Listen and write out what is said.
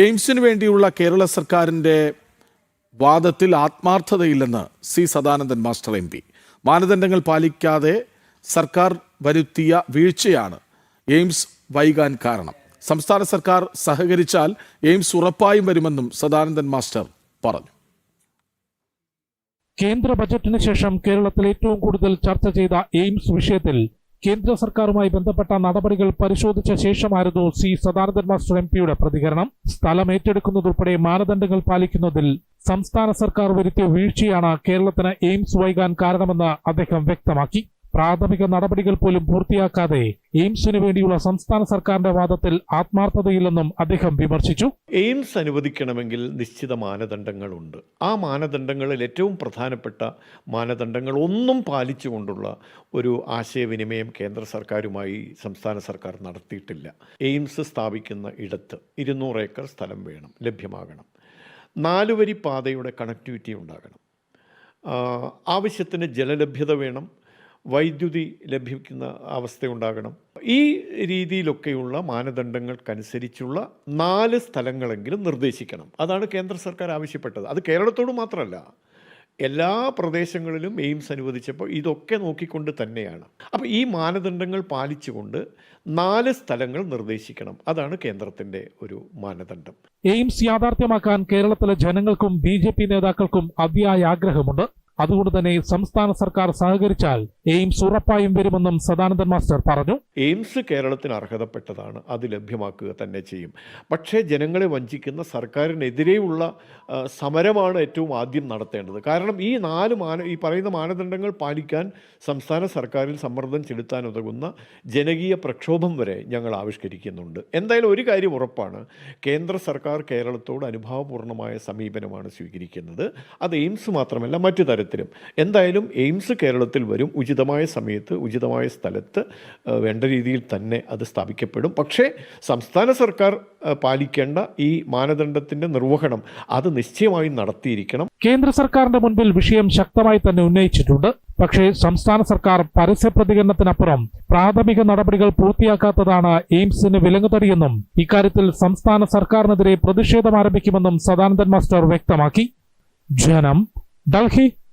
എയിംസിന് വേണ്ടിയുള്ള കേരള സർക്കാരിൻ്റെ വാദത്തിൽ ആത്മാർത്ഥതയില്ലെന്ന് സി സദാനന്ദൻ മാസ്റ്റർ MP. മാനദണ്ഡങ്ങൾ പാലിക്കാതെ സർക്കാർ വരുത്തിയ വീഴ്ചയാണ് എയിംസ് വൈകാൻ കാരണം. സംസ്ഥാന സർക്കാർ സഹകരിച്ചാൽ എയിംസ് ഉറപ്പായും വരുമെന്നും സദാനന്ദൻ മാസ്റ്റർ പറഞ്ഞു. കേന്ദ്ര ബജറ്റിന് ശേഷം കേരളത്തിൽ ഏറ്റവും കൂടുതൽ ചർച്ച ചെയ്ത എയിംസ് വിഷയത്തിൽ കേന്ദ്ര സർക്കാരുമായി ബന്ധപ്പെട്ട നടപടികൾ പരിശോധിച്ച ശേഷമായിരുന്നു സി സദാനന്ദൻ മാസ്റ്റർ MPയുടെ പ്രതികരണം. സ്ഥലം ഏറ്റെടുക്കുന്നതുൾപ്പെടെ മാനദണ്ഡങ്ങൾ പാലിക്കുന്നതിൽ സംസ്ഥാന സർക്കാർ വരുത്തിയ വീഴ്ചയാണ് കേരളത്തിന് എയിംസ് വൈകാൻ കാരണമെന്ന് അദ്ദേഹം വ്യക്തമാക്കി. പ്രാഥമിക നടപടികൾ പോലും പൂർത്തിയാക്കാതെ എയിംസിന് വേണ്ടിയുള്ള സംസ്ഥാന സർക്കാരിന്റെ വാദത്തിൽ ആത്മാർത്ഥതയില്ലെന്നും അദ്ദേഹം വിമർശിച്ചു. എയിംസ് അനുവദിക്കണമെങ്കിൽ നിശ്ചിത മാനദണ്ഡങ്ങളുണ്ട്. ആ മാനദണ്ഡങ്ങളിൽ ഏറ്റവും പ്രധാനപ്പെട്ട മാനദണ്ഡങ്ങൾ ഒന്നും പാലിച്ചുകൊണ്ടുള്ള ഒരു ആശയവിനിമയം കേന്ദ്ര സർക്കാരുമായി സംസ്ഥാന സർക്കാർ നടത്തിയിട്ടില്ല. എയിംസ് സ്ഥാപിക്കുന്ന ഇടത്ത് 200 ഏക്കർ സ്ഥലം വേണം, ലഭ്യമാകണം. 4 വരി പാതയുടെ കണക്ടിവിറ്റി ഉണ്ടാകണം. ആവശ്യത്തിന് ജലലഭ്യത വേണം. വൈദ്യുതി ലഭിക്കുന്ന അവസ്ഥയുണ്ടാകണം. ഈ രീതിയിലൊക്കെയുള്ള മാനദണ്ഡങ്ങൾക്കനുസരിച്ചുള്ള 4 സ്ഥലങ്ങളെങ്കിലും നിർദ്ദേശിക്കണം. അതാണ് കേന്ദ്ര സർക്കാർ ആവശ്യപ്പെട്ടത്. അത് കേരളത്തോട് മാത്രമല്ല, എല്ലാ പ്രദേശങ്ങളിലും എയിംസ് അനുവദിച്ചപ്പോൾ ഇതൊക്കെ നോക്കിക്കൊണ്ട് തന്നെയാണ്. അപ്പോൾ ഈ മാനദണ്ഡങ്ങൾ പാലിച്ചുകൊണ്ട് 4 സ്ഥലങ്ങൾ നിർദ്ദേശിക്കണം. അതാണ് കേന്ദ്രത്തിൻ്റെ ഒരു മാനദണ്ഡം. എയിംസ് യാഥാർത്ഥ്യമാക്കാൻ കേരളത്തിലെ ജനങ്ങൾക്കും BJP നേതാക്കൾക്കും അതിയായ ആഗ്രഹമുണ്ട്. അതുകൊണ്ട് തന്നെ സംസ്ഥാന സർക്കാർ സഹകരിച്ചാൽ എയിംസ് ഉറപ്പായും വരുമെന്നും സദാനന്ദൻ മാസ്റ്റർ പറഞ്ഞു. എയിംസ് കേരളത്തിന് അർഹതപ്പെട്ടതാണ്, അത് ലഭ്യമാക്കുക തന്നെ ചെയ്യും. പക്ഷേ ജനങ്ങളെ വഞ്ചിക്കുന്ന സർക്കാരിനെതിരെയുള്ള സമരമാണ് ഏറ്റവും ആദ്യം നടത്തേണ്ടത്. കാരണം ഈ പറയുന്ന മാനദണ്ഡങ്ങൾ പാലിക്കാൻ സംസ്ഥാന സർക്കാരിൽ സമ്മർദ്ദം ചെലുത്താൻ ഉതകുന്ന ജനകീയ പ്രക്ഷോഭം വരെ ഞങ്ങൾ ആവിഷ്കരിക്കുന്നുണ്ട്. എന്തായാലും ഒരു കാര്യം ഉറപ്പാണ്, കേന്ദ്ര സർക്കാർ കേരളത്തോട് അനുഭാവപൂർണ്ണമായ സമീപനമാണ് സ്വീകരിക്കുന്നത്. അത് എയിംസ് മാത്രമല്ല, മറ്റു തരത്തിലും. എന്തായാലും എയിംസ് കേരളത്തിൽ വരും. ഉചിതമായ സമയത്ത് ഉചിതമായ സ്ഥലത്ത് വേണ്ട രീതിയിൽ തന്നെ അത് സ്ഥാപിക്കപ്പെടും. പക്ഷേ സംസ്ഥാന സർക്കാർ പാലിക്കേണ്ട ഈ മാനദണ്ഡത്തിൻ്റെ നിർവഹണം അത് നിശ്ചയമായും നടത്തിയിരിക്കണം. കേന്ദ്ര സർക്കാരിന്റെ മുൻപിൽ വിഷയം ശക്തമായി തന്നെ ഉന്നയിച്ചിട്ടുണ്ട്. പക്ഷേ സംസ്ഥാന സർക്കാർ പരസ്യ പ്രതികരണത്തിനപ്പുറം പ്രാഥമിക നടപടികൾ പൂർത്തിയാക്കാത്തതാണ് എയിംസിന് വിലങ്ങുതടിയെന്നും ഇക്കാര്യത്തിൽ സംസ്ഥാന സർക്കാരിനെതിരെ പ്രതിഷേധം ആരംഭിക്കുമെന്നും സദാനന്ദൻ മാസ്റ്റർ വ്യക്തമാക്കി. ജനം, ഡൽഹി.